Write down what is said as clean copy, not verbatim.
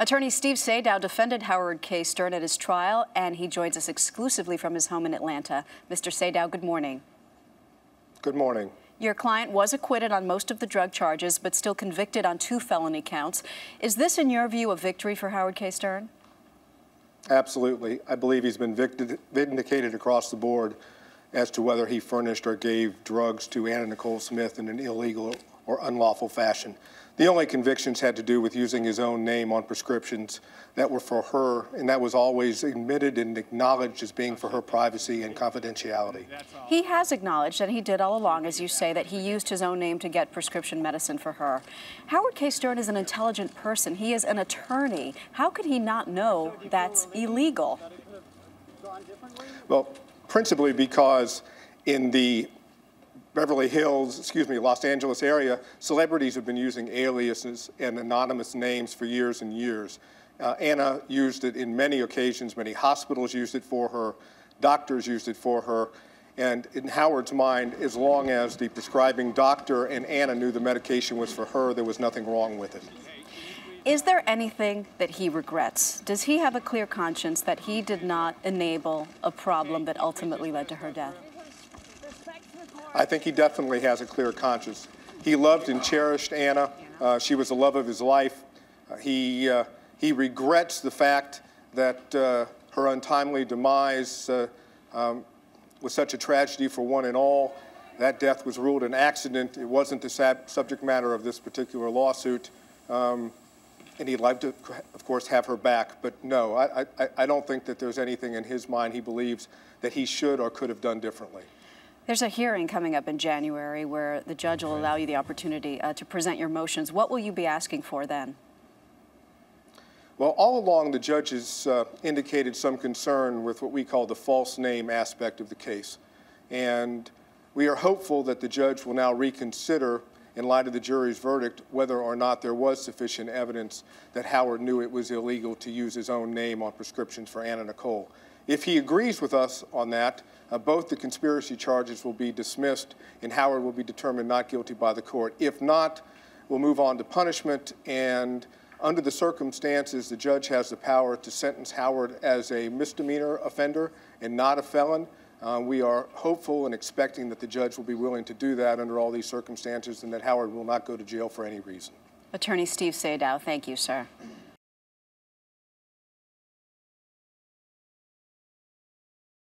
Attorney Steve Sadow defended Howard K. Stern at his trial, and he joins us exclusively from his home in Atlanta. Mr. Sadow, good morning. Good morning. Your client was acquitted on most of the drug charges, but still convicted on 2 felony counts. Is this, in your view, a victory for Howard K. Stern? Absolutely. I believe he's been vindicated across the board as to whether he furnished or gave drugs to Anna Nicole Smith in an illegal or unlawful fashion. The only convictions had to do with using his own name on prescriptions that were for her, and that was always admitted and acknowledged as being for her privacy and confidentiality. He has acknowledged, and he did all along, as you say, that he used his own name to get prescription medicine for her. Howard K. Stern is an intelligent person. He is an attorney. How could he not know that's illegal? Well, principally because in the Los Angeles area, celebrities have been using aliases and anonymous names for years and years. Anna used it in many occasions. Many hospitals used it for her. Doctors used it for her. And in Howard's mind, as long as the prescribing doctor and Anna knew the medication was for her, there was nothing wrong with it. Is there anything that he regrets? Does he have a clear conscience that he did not enable a problem that ultimately led to her death? I think he definitely has a clear conscience. He loved and cherished Anna. She was the love of his life. He regrets the fact that her untimely demise was such a tragedy for one and all. That death was ruled an accident. It wasn't the subject matter of this particular lawsuit. And he'd like to, of course, have her back. But no, I don't think that there's anything in his mind he believes that he should or could have done differently. There's a hearing coming up in January where the judge will allow you the opportunity to present your motions. What will you be asking for then? Well, all along, the judge has indicated some concern with what we call the false name aspect of the case. And we are hopeful that the judge will now reconsider, in light of the jury's verdict, whether or not there was sufficient evidence that Howard knew it was illegal to use his own name on prescriptions for Anna Nicole. If he agrees with us on that, both the conspiracy charges will be dismissed and Howard will be determined not guilty by the court. If not, we'll move on to punishment, and under the circumstances, the judge has the power to sentence Howard as a misdemeanor offender and not a felon. We are hopeful and expecting that the judge will be willing to do that under all these circumstances and that Howard will not go to jail for any reason. Attorney Steve Sadow, thank you, sir.